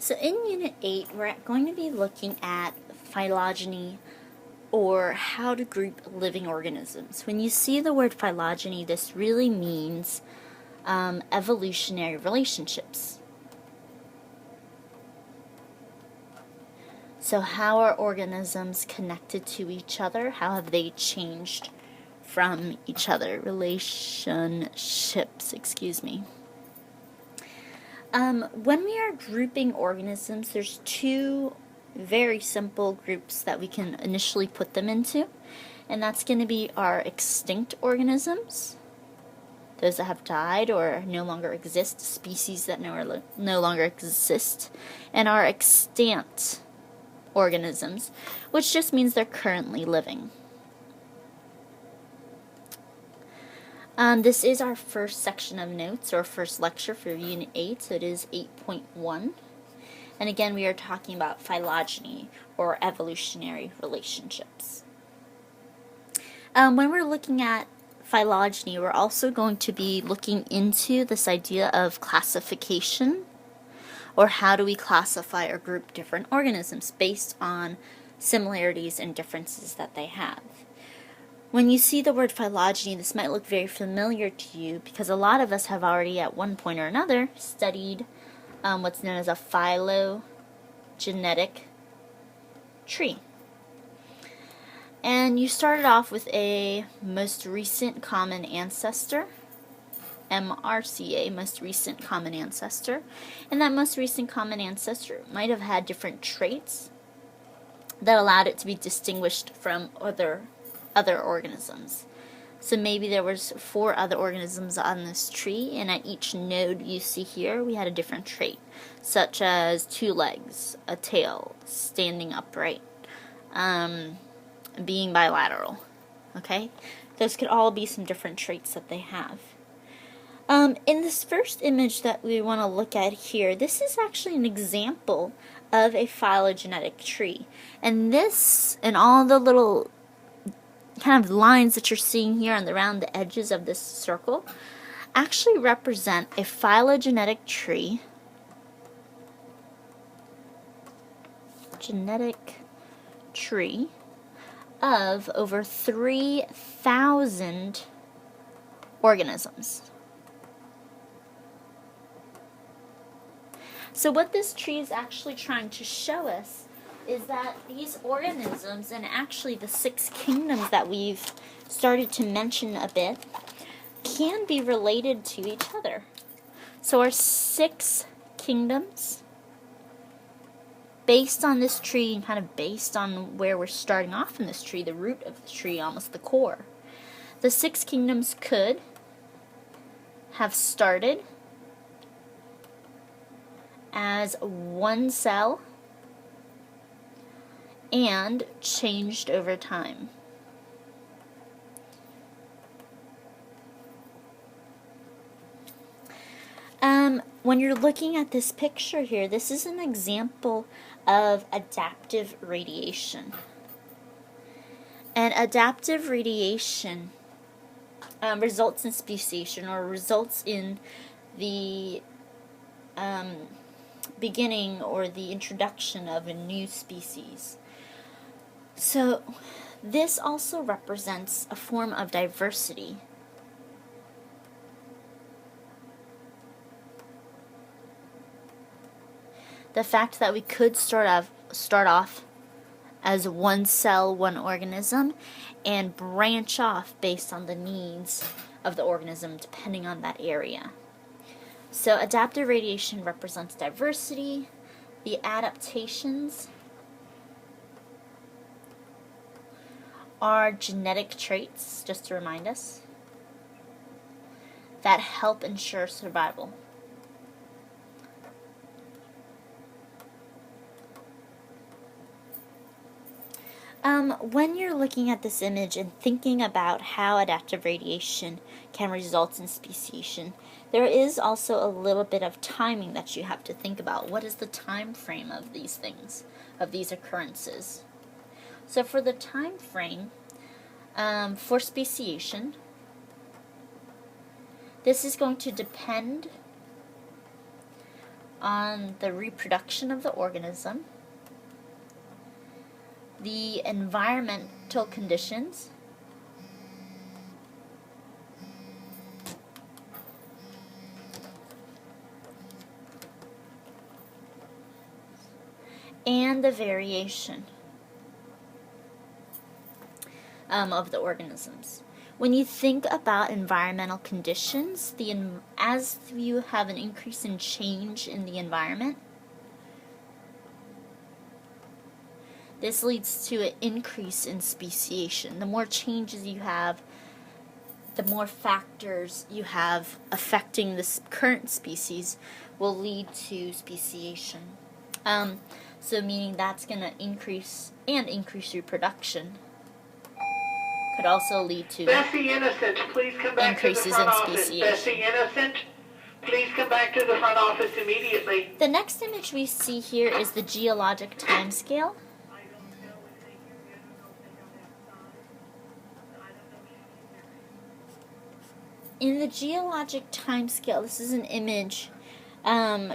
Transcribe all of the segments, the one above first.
So in Unit 8, we're going to be looking at phylogeny, or how to group living organisms. When you see the word phylogeny, this really means evolutionary relationships. So how are organisms connected to each other? How have they changed from each other? Relationships, excuse me. When we are grouping organisms, there's two very simple groups that we can initially put them into, and that's going to be our extinct organisms, those that have died or no longer exist, species that no longer exist, and our extant organisms, which just means they're currently living. This is our first section of notes, or first lecture for Unit 8, so it is 8.1. And again, we are talking about phylogeny, or evolutionary relationships. When we're looking at phylogeny, we're also going to be looking into this idea of classification, or how do we classify or group different organisms based on similarities and differences that they have. When you see the word phylogeny, this might look very familiar to you because a lot of us have already at one point or another studied what's known as a phylogenetic tree. And you started off with a most recent common ancestor, MRCA, most recent common ancestor, and that most recent common ancestor might have had different traits that allowed it to be distinguished from other organisms. So maybe there was 4 other organisms on this tree, and at each node you see here we had a different trait, such as 2 legs, a tail, standing upright, being bilateral. Okay, those could all be some different traits that they have. In this first image that we want to look at here, this is actually an example of a phylogenetic tree, and this and all the little kind of lines that you're seeing here around the edges of this circle actually represent a phylogenetic tree, of over 3,000 organisms. So what this tree is actually trying to show us is that these organisms, and actually the 6 kingdoms that we've started to mention a bit, can be related to each other. So our 6 kingdoms, based on this tree and kind of based on where we're starting off in this tree, the root of the tree, almost the core, the 6 kingdoms could have started as one cell and changed over time. When you're looking at this picture here, this is an example of adaptive radiation. And adaptive radiation results in speciation, or results in the beginning or the introduction of a new species. So this also represents a form of diversity. The fact that we could start off as one cell, one organism, and branch off based on the needs of the organism depending on that area. So adaptive radiation represents diversity. The adaptations are genetic traits, just to remind us, that help ensure survival. When you're looking at this image and thinking about how adaptive radiation can result in speciation, there is also a little bit of timing that you have to think about. What is the time frame of these things, of these occurrences? So for the time frame, for speciation, this is going to depend on the reproduction of the organism, the environmental conditions, and the variation of the organisms. When you think about environmental conditions, as you have an increase in change in the environment, this leads to an increase in speciation. The more changes you have, the more factors you have affecting this current species will lead to speciation. So meaning that's going to increase reproduction. Could also lead to Bessie Innocent, please come back to the increases front in office. speciation. Bessie Innocent, please come back to the front office immediately. The next image we see here is the geologic timescale. In the geologic timescale, this is an image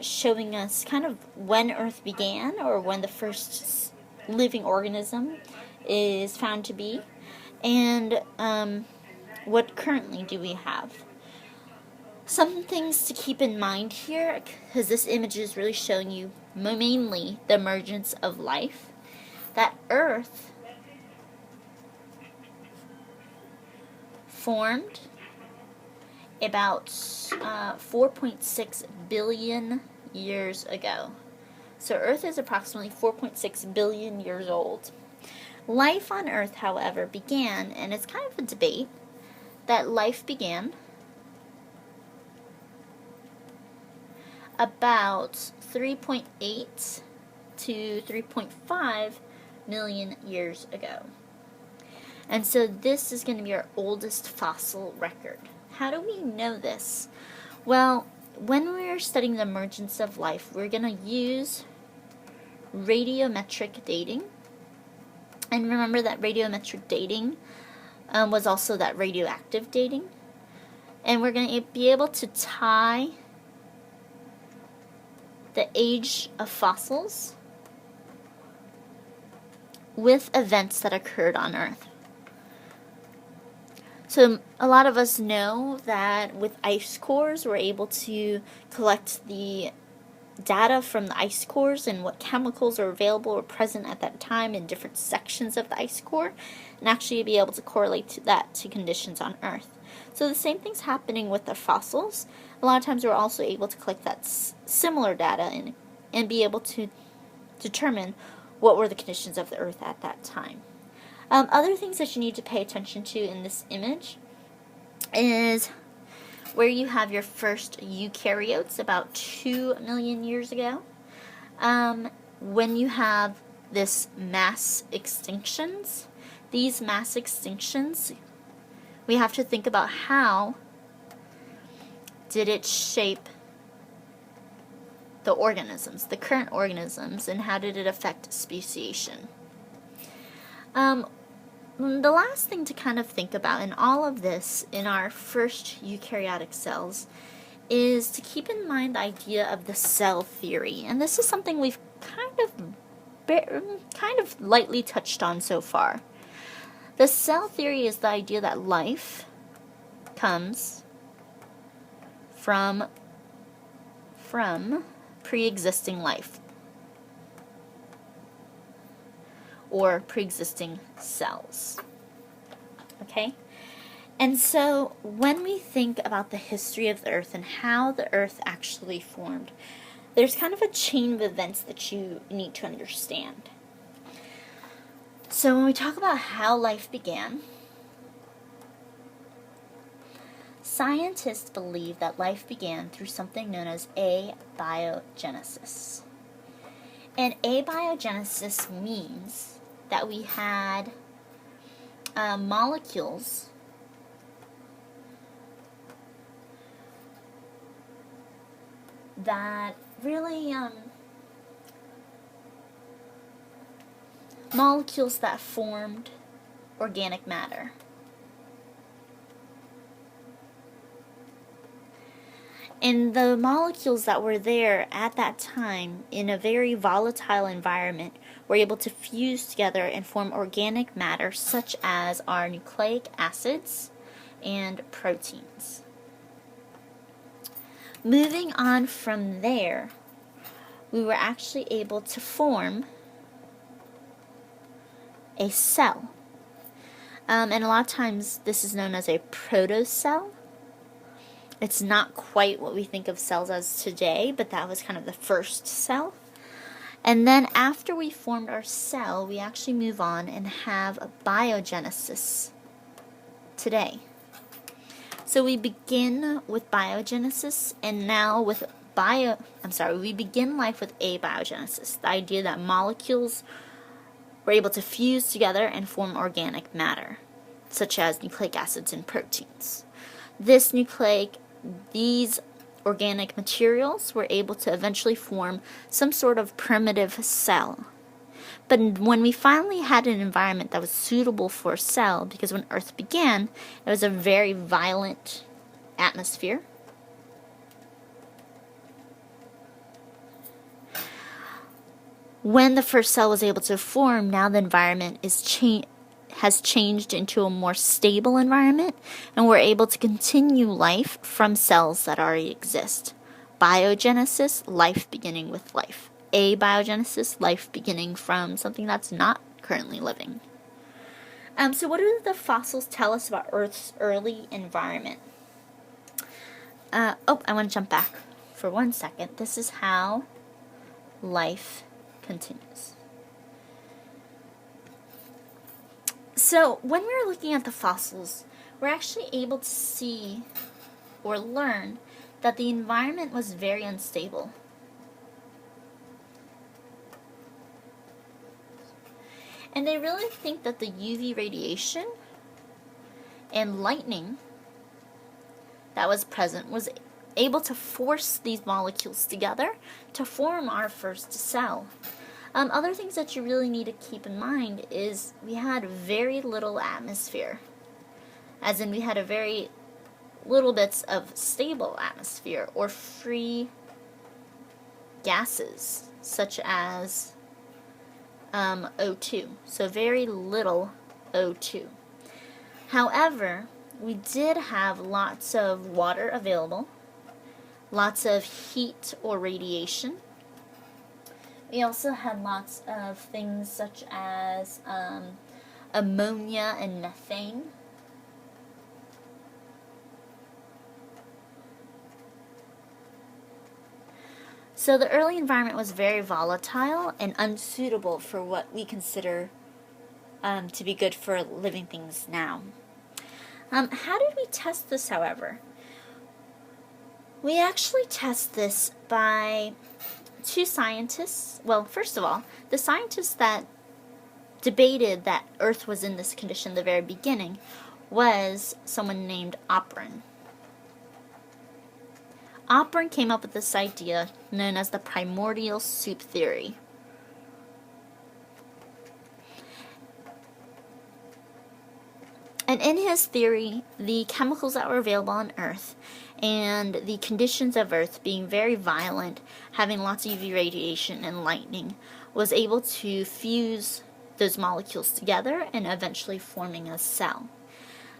showing us kind of when Earth began, or when the first living organism is found to be, and what currently do we have. Some things to keep in mind here, because this image is really showing you mainly the emergence of life, that Earth formed about 4.6 billion years ago. So Earth is approximately 4.6 billion years old. Life on Earth, however, began, and it's kind of a debate, that life began about 3.8 to 3.5 million years ago. And so this is going to be our oldest fossil record. How do we know this? Well, when we are studying the emergence of life, we're going to use radiometric dating. And remember that radiometric dating was also that radioactive dating. And we're going to be able to tie the age of fossils with events that occurred on Earth. So a lot of us know that with ice cores, we're able to collect the data from the ice cores and what chemicals are available or present at that time in different sections of the ice core, and actually be able to correlate that to conditions on Earth. So the same thing's happening with the fossils. A lot of times we're also able to collect that similar data and be able to determine what were the conditions of the Earth at that time. Other things that you need to pay attention to in this image is where you have your first eukaryotes about 2 million years ago. When you have this mass extinctions, these mass extinctions, we have to think about how did it shape the organisms, the current organisms, and how did it affect speciation. The last thing to kind of think about in all of this, in our first eukaryotic cells, is to keep in mind the idea of the cell theory. And this is something we've kind of lightly touched on so far. The cell theory is the idea that life comes from pre-existing life, or pre-existing cells. Okay? And so when we think about the history of the Earth and how the Earth actually formed, there's kind of a chain of events that you need to understand. So when we talk about how life began, scientists believe that life began through something known as abiogenesis. And abiogenesis means that we had molecules that really molecules that formed organic matter. And the molecules that were there at that time in a very volatile environment were able to fuse together and form organic matter such as our nucleic acids and proteins. Moving on from there, we were actually able to form a cell. And a lot of times this is known as a protocell. It's not quite what we think of cells as today, but that was kind of the first cell. And then after we formed our cell, we actually move on and have a biogenesis today. So we begin with biogenesis, and now with we begin life with abiogenesis, the idea that molecules were able to fuse together and form organic matter, such as nucleic acids and proteins. These organic materials were able to eventually form some sort of primitive cell. But when we finally had an environment that was suitable for a cell, because when Earth began, it was a very violent atmosphere. When the first cell was able to form, now the environment has changed into a more stable environment, and we're able to continue life from cells that already exist. Biogenesis, life beginning with life. Abiogenesis, life beginning from something that's not currently living. So what do the fossils tell us about Earth's early environment? I want to jump back for 1 second. This is how life continues. So when we're looking at the fossils, we're actually able to see or learn that the environment was very unstable. And they really think that the UV radiation and lightning that was present was able to force these molecules together to form our first cell. Other things that you really need to keep in mind is we had very little atmosphere, as in we had a very little bits of stable atmosphere or free gases, such as O2, so very little O2. However, we did have lots of water available, lots of heat or radiation. We also had lots of things such as ammonia and methane. So the early environment was very volatile and unsuitable for what we consider to be good for living things now. How did we test this, however? We actually test this by two scientists. Well, first of all, the scientists that debated that Earth was in this condition at the very beginning was someone named Operin. Operin came up with this idea known as the primordial soup theory. And in his theory, the chemicals that were available on Earth and the conditions of Earth being very violent, having lots of UV radiation and lightning, was able to fuse those molecules together and eventually forming a cell.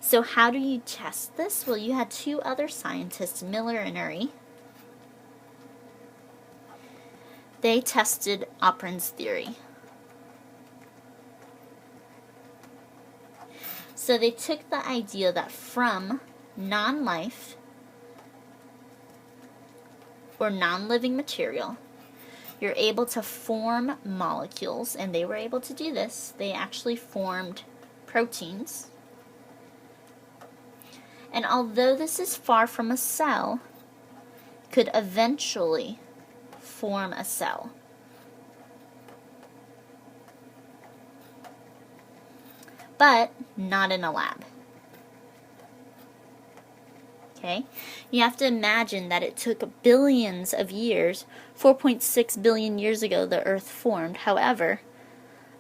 So how do you test this? Well, you had two other scientists, Miller and Urey. They tested Operin's theory. So they took the idea that from non-life or non-living material, you're able to form molecules, and they were able to do this. They actually formed proteins. And although this is far from a cell, could eventually form a cell. But not in a lab. Okay? You have to imagine that it took billions of years, 4.6 billion years ago, the Earth formed. However,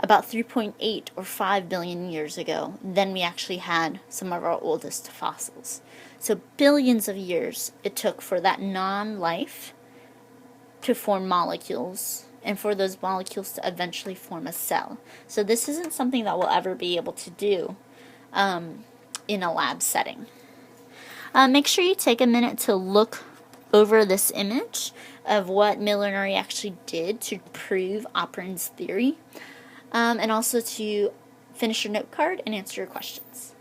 about 3.8 or 5 billion years ago, then we actually had some of our oldest fossils. So billions of years it took for that non-life to form molecules, and for those molecules to eventually form a cell. So this isn't something that we'll ever be able to do in a lab setting. Make sure you take a minute to look over this image of what Millinari actually did to prove Operan's theory, and also to finish your note card and answer your questions.